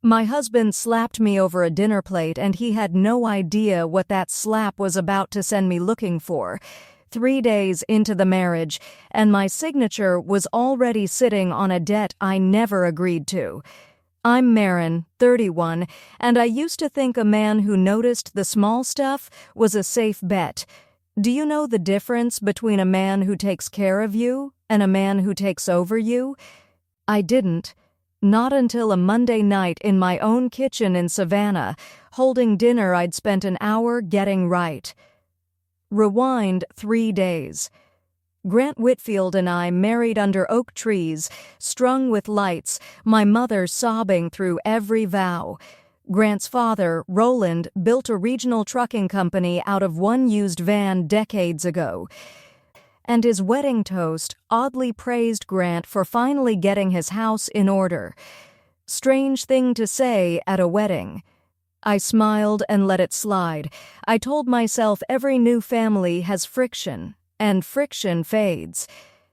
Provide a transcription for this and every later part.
My husband slapped me over a dinner plate and he had no idea what that slap was about to send me looking for. 3 days into the marriage, and my signature was already sitting on a debt I never agreed to. I'm Marin, 31, and I used to think a man who noticed the small stuff was a safe bet. Do you know the difference between a man who takes care of you and a man who takes over you? I didn't. Not until a Monday night in my own kitchen in Savannah, holding dinner I'd spent an hour getting right. Rewind 3 days. Grant Whitfield and I married under oak trees, strung with lights, my mother sobbing through every vow. Grant's father, Roland, built a regional trucking company out of one used van decades ago. And his wedding toast oddly praised Grant for finally getting his house in order. Strange thing to say at a wedding. I smiled and let it slide. I told myself every new family has friction, and friction fades.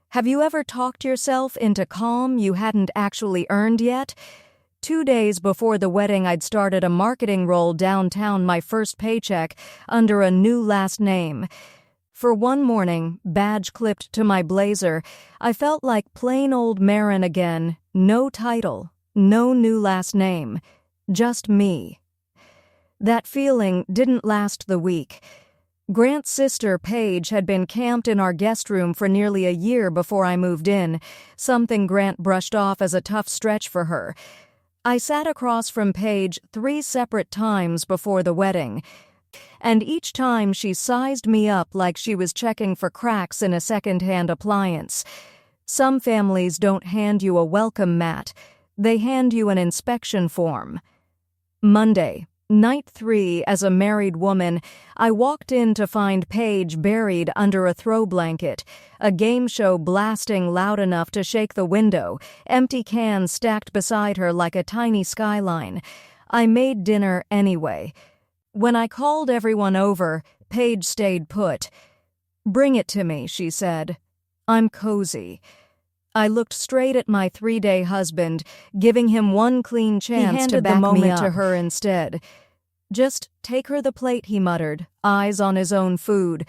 Have you ever talked yourself into calm you hadn't actually earned yet? 2 days before the wedding, I'd started a marketing role downtown, my first paycheck, under a new last name. For one morning, badge clipped to my blazer, I felt like plain old Marin again, no title, no new last name, just me. That feeling didn't last the week. Grant's sister, Paige, had been camped in our guest room for nearly a year before I moved in, something Grant brushed off as a tough stretch for her. I sat across from Paige 3 separate times before the wedding, and each time she sized me up like she was checking for cracks in a second-hand appliance. Some families don't hand you a welcome mat, they hand you an inspection form. Monday, night 3, as a married woman, I walked in to find Paige buried under a throw blanket, a game show blasting loud enough to shake the window, empty cans stacked beside her like a tiny skyline. I made dinner anyway. When I called everyone over, Paige stayed put. "Bring it to me," she said. "I'm cozy." I looked straight at my 3-day husband, giving him one clean chance to back me up. To her instead. "Just take her the plate," he muttered, eyes on his own food.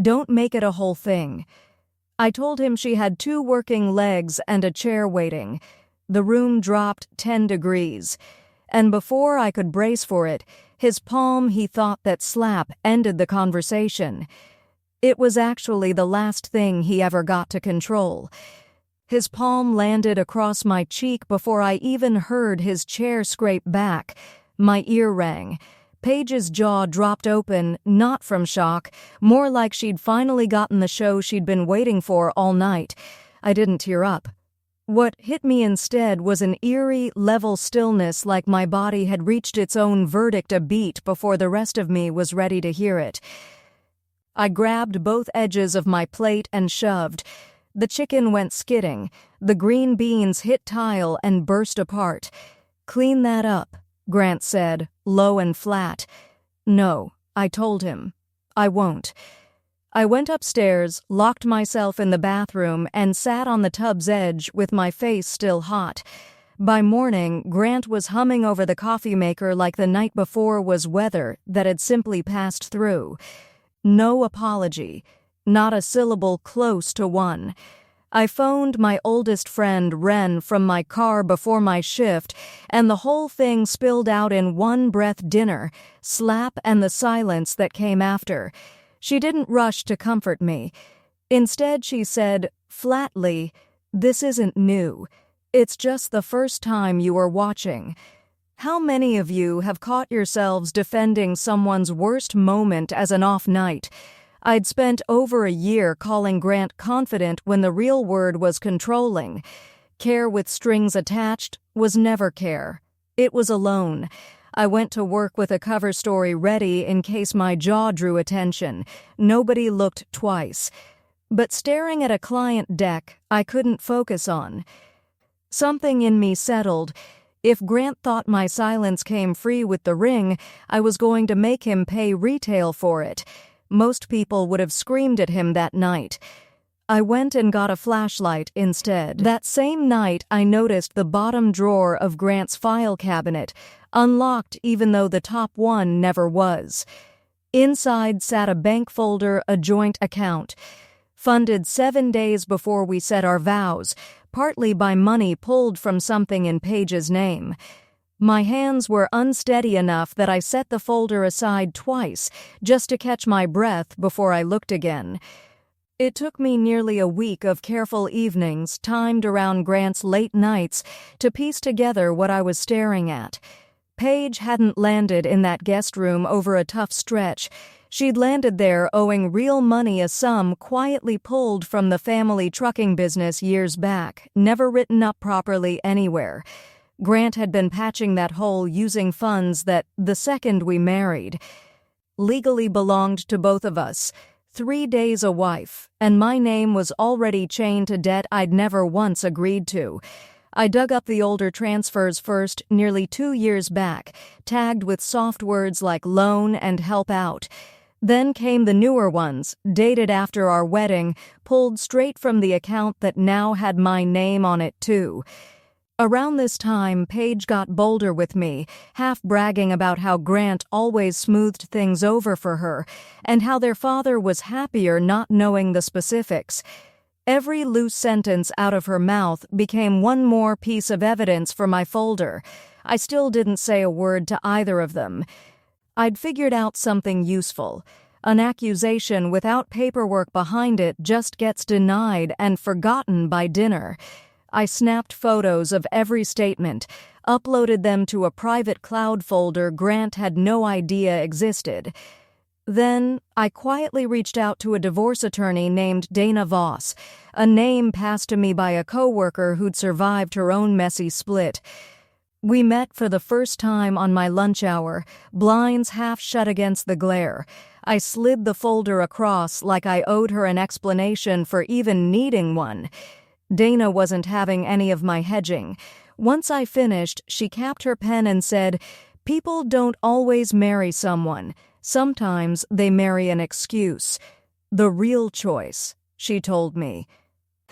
"Don't make it a whole thing." I told him she had 2 working legs and a chair waiting. The room dropped 10 degrees. And before I could brace for it, his palm, he thought that slap ended the conversation. It was actually the last thing he ever got to control. His palm landed across my cheek before I even heard his chair scrape back. My ear rang. Paige's jaw dropped open, not from shock, more like she'd finally gotten the show she'd been waiting for all night. I didn't tear up. What hit me instead was an eerie, level stillness, like my body had reached its own verdict a beat before the rest of me was ready to hear it. I grabbed both edges of my plate and shoved. The chicken went skidding. The green beans hit tile and burst apart. "Clean that up," Grant said, low and flat. "No," I told him. "I won't." I went upstairs, locked myself in the bathroom, and sat on the tub's edge with my face still hot. By morning, Grant was humming over the coffee maker like the night before was weather that had simply passed through. No apology, not a syllable close to one. I phoned my oldest friend, Ren, from my car before my shift, and the whole thing spilled out in one-breath dinner, slap, and the silence that came after. She didn't rush to comfort me. Instead, she said, flatly, "This isn't new. It's just the first time you are watching." How many of you have caught yourselves defending someone's worst moment as an off night? I'd spent over a year calling Grant confident when the real word was controlling. Care with strings attached was never care. It was alone. I went to work with a cover story ready in case my jaw drew attention. Nobody looked twice. But staring at a client deck, I couldn't focus on. Something in me settled. If Grant thought my silence came free with the ring, I was going to make him pay retail for it. Most people would have screamed at him that night. I went and got a flashlight instead. That same night, I noticed the bottom drawer of Grant's file cabinet, unlocked even though the top one never was. Inside sat a bank folder, a joint account, funded 7 days before we said our vows, partly by money pulled from something in Paige's name. My hands were unsteady enough that I set the folder aside twice, just to catch my breath before I looked again. It took me nearly a week of careful evenings, timed around Grant's late nights, to piece together what I was staring at. Paige hadn't landed in that guest room over a tough stretch. She'd landed there owing real money, a sum quietly pulled from the family trucking business years back, never written up properly anywhere. Grant had been patching that hole using funds that, the second we married, legally belonged to both of us. 3 days a wife, and my name was already chained to debt I'd never once agreed to. I dug up the older transfers first, nearly 2 years back, tagged with soft words like loan and help out. Then came the newer ones, dated after our wedding, pulled straight from the account that now had my name on it too. Around this time, Paige got bolder with me, half bragging about how Grant always smoothed things over for her, and how their father was happier not knowing the specifics. Every loose sentence out of her mouth became one more piece of evidence for my folder. I still didn't say a word to either of them. I'd figured out something useful. An accusation without paperwork behind it just gets denied and forgotten by dinner. I snapped photos of every statement, uploaded them to a private cloud folder Grant had no idea existed. Then, I quietly reached out to a divorce attorney named Dana Voss, a name passed to me by a coworker who'd survived her own messy split. We met for the first time on my lunch hour, blinds half shut against the glare. I slid the folder across like I owed her an explanation for even needing one. Dana wasn't having any of my hedging. Once I finished, she capped her pen and said, "People don't always marry someone. Sometimes they marry an excuse. The real choice," she told me,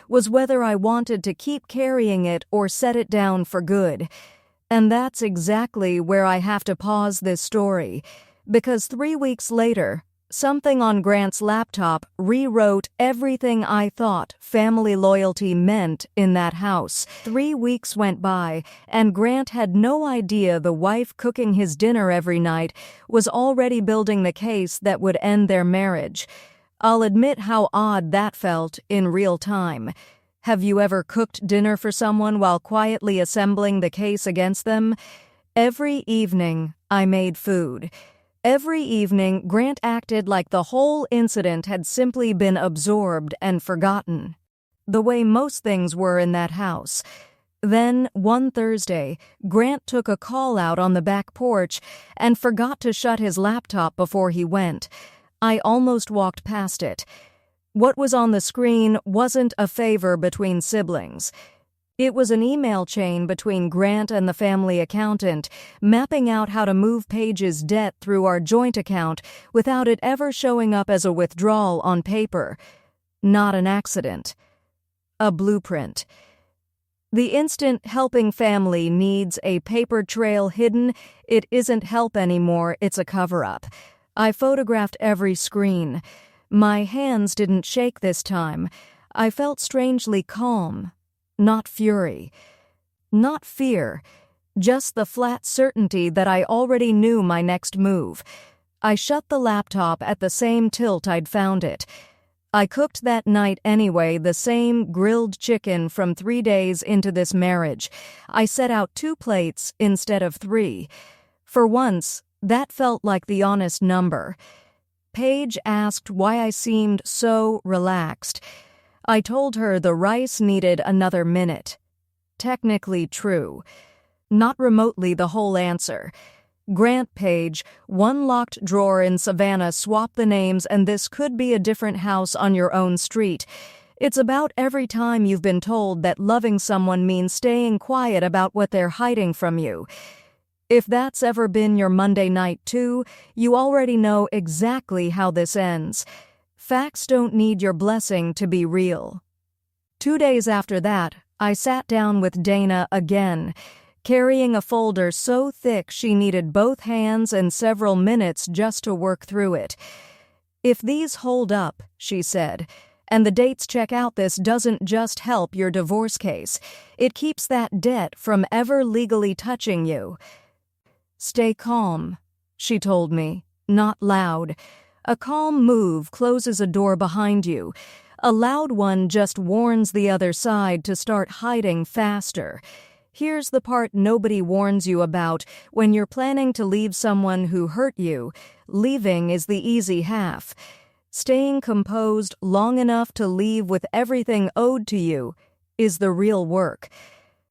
was whether I wanted to keep carrying it or set it down for good. And that's exactly where I have to pause this story, because 3 weeks later, something on Grant's laptop rewrote everything I thought family loyalty meant in that house. 3 weeks went by, and Grant had no idea the wife cooking his dinner every night was already building the case that would end their marriage. I'll admit how odd that felt in real time. Have you ever cooked dinner for someone while quietly assembling the case against them? Every evening, I made food. Every evening, Grant acted like the whole incident had simply been absorbed and forgotten, the way most things were in that house. Then, one Thursday, Grant took a call out on the back porch and forgot to shut his laptop before he went. I almost walked past it. What was on the screen wasn't a favor between siblings. It was an email chain between Grant and the family accountant, mapping out how to move Paige's debt through our joint account without it ever showing up as a withdrawal on paper. Not an accident. A blueprint. The instant helping family needs a paper trail hidden, it isn't help anymore, it's a cover-up. I photographed every screen. My hands didn't shake this time. I felt strangely calm. Not fury. Not fear. Just the flat certainty that I already knew my next move. I shut the laptop at the same tilt I'd found it. I cooked that night anyway, the same grilled chicken from 3 days into this marriage. I set out 2 plates instead of 3. For once, that felt like the honest number. Paige asked why I seemed so relaxed. I told her the rice needed another minute. Technically true. Not remotely the whole answer. Grant Paige, one locked drawer in Savannah, swap the names, and this could be a different house on your own street. It's about every time you've been told that loving someone means staying quiet about what they're hiding from you. If that's ever been your Monday night too, you already know exactly how this ends. Facts don't need your blessing to be real. 2 days after that, I sat down with Dana again, carrying a folder so thick she needed both hands and several minutes just to work through it. "If these hold up," she said, "and the dates check out, this doesn't just help your divorce case. It keeps that debt from ever legally touching you." "Stay calm," she told me, not loud. A calm move closes a door behind you. A loud one just warns the other side to start hiding faster. Here's the part nobody warns you about when you're planning to leave someone who hurt you. Leaving is the easy half. Staying composed long enough to leave with everything owed to you is the real work.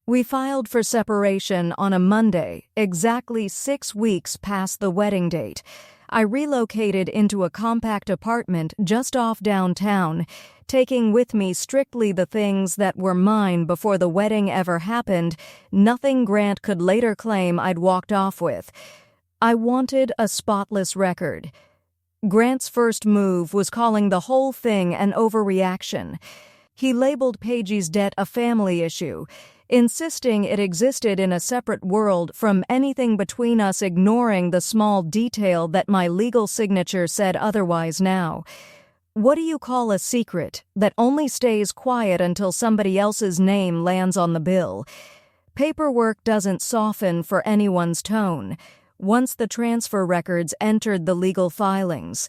We filed for separation on a Monday, exactly 6 weeks past the wedding date. I relocated into a compact apartment just off downtown, taking with me strictly the things that were mine before the wedding ever happened, nothing Grant could later claim I'd walked off with. I wanted a spotless record. Grant's first move was calling the whole thing an overreaction. He labeled Paige's debt a family issue, insisting it existed in a separate world from anything between us, ignoring the small detail that my legal signature said otherwise now. What do you call a secret that only stays quiet until somebody else's name lands on the bill? Paperwork doesn't soften for anyone's tone once the transfer records entered the legal filings.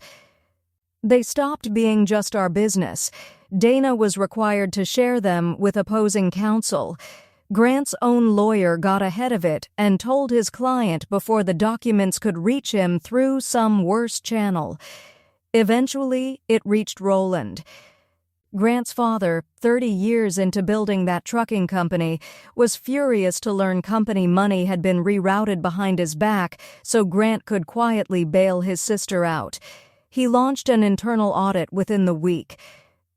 They stopped being just our business. Dana was required to share them with opposing counsel. Grant's own lawyer got ahead of it and told his client before the documents could reach him through some worse channel. Eventually, it reached Roland. Grant's father, 30 years into building that trucking company, was furious to learn company money had been rerouted behind his back so Grant could quietly bail his sister out. He launched an internal audit within the week.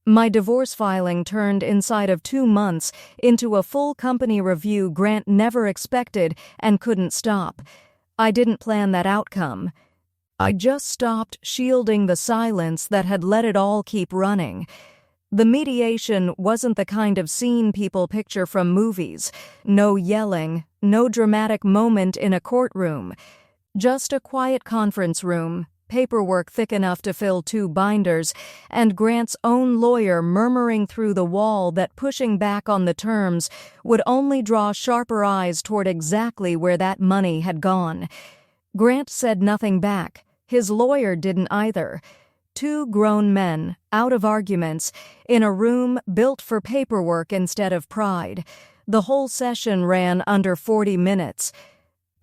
My divorce filing turned inside of 2 months into a full company review Grant never expected and couldn't stop. I didn't plan that outcome. I just stopped shielding the silence that had let it all keep running. The mediation wasn't the kind of scene people picture from movies. No yelling, no dramatic moment in a courtroom. Just a quiet conference room, paperwork thick enough to fill 2 binders, and Grant's own lawyer murmuring through the wall that pushing back on the terms would only draw sharper eyes toward exactly where that money had gone. Grant said nothing back. His lawyer didn't either. 2 grown men, out of arguments, in a room built for paperwork instead of pride. The whole session ran under 40 minutes.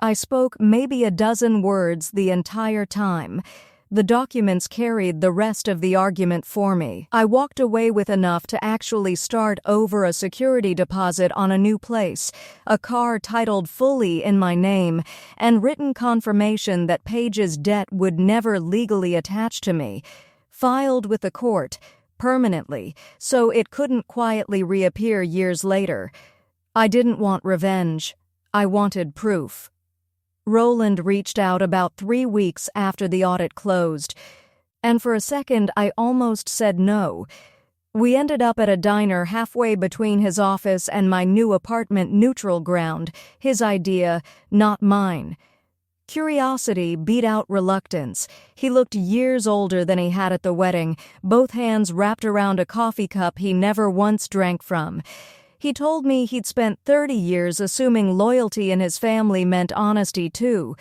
I spoke maybe a dozen words the entire time. The documents carried the rest of the argument for me. I walked away with enough to actually start over a security deposit on a new place, a car titled fully in my name, and written confirmation that Paige's debt would never legally attach to me, filed with the court, permanently, so it couldn't quietly reappear years later. I didn't want revenge. I wanted proof. Roland reached out about 3 weeks after the audit closed, and for a second I almost said no. We ended up at a diner halfway between his office and my new apartment, neutral ground, his idea, not mine. Curiosity beat out reluctance. He looked years older than he had at the wedding, both hands wrapped around a coffee cup he never once drank from. He told me he'd spent 30 years assuming loyalty in his family meant honesty too,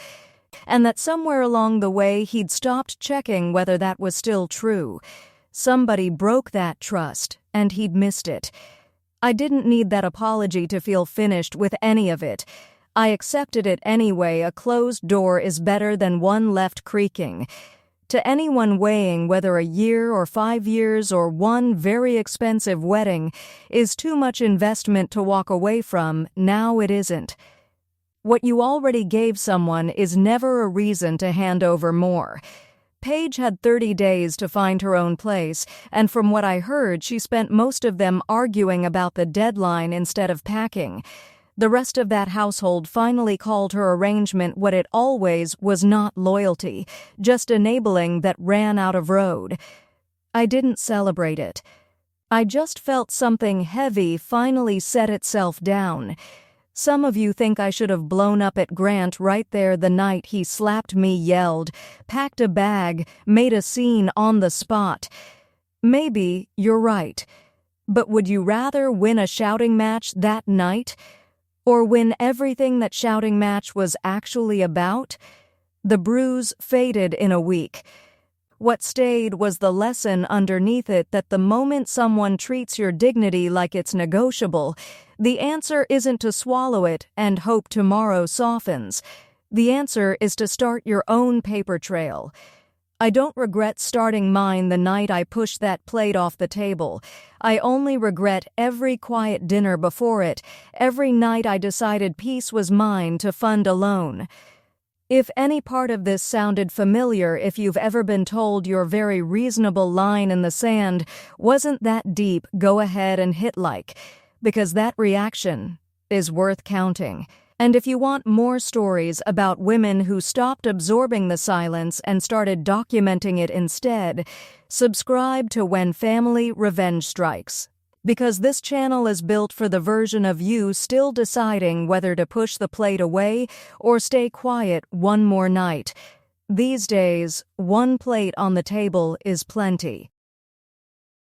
and that somewhere along the way he'd stopped checking whether that was still true. Somebody broke that trust, and he'd missed it. I didn't need that apology to feel finished with any of it. I accepted it anyway. A closed door is better than one left creaking. To anyone weighing whether a year or 5 years or one very expensive wedding is too much investment to walk away from, now it isn't. What you already gave someone is never a reason to hand over more. Paige had 30 days to find her own place, and from what I heard, she spent most of them arguing about the deadline instead of packing. The rest of that household finally called her arrangement what it always was, not loyalty, just enabling that ran out of road. I didn't celebrate it. I just felt something heavy finally set itself down. Some of you think I should have blown up at Grant right there the night he slapped me, yelled, packed a bag, made a scene on the spot. Maybe you're right. But would you rather win a shouting match that night? Or win everything that shouting match was actually about? The bruise faded in a week. What stayed was the lesson underneath it that the moment someone treats your dignity like it's negotiable, the answer isn't to swallow it and hope tomorrow softens. The answer is to start your own paper trail. I don't regret starting mine the night I pushed that plate off the table. I only regret every quiet dinner before it, every night I decided peace was mine to fund alone. If any part of this sounded familiar, if you've ever been told your very reasonable line in the sand wasn't that deep, go ahead and hit like, because that reaction is worth counting. And if you want more stories about women who stopped absorbing the silence and started documenting it instead, subscribe to When Family Revenge Strikes. Because this channel is built for the version of you still deciding whether to push the plate away or stay quiet one more night. These days, one plate on the table is plenty.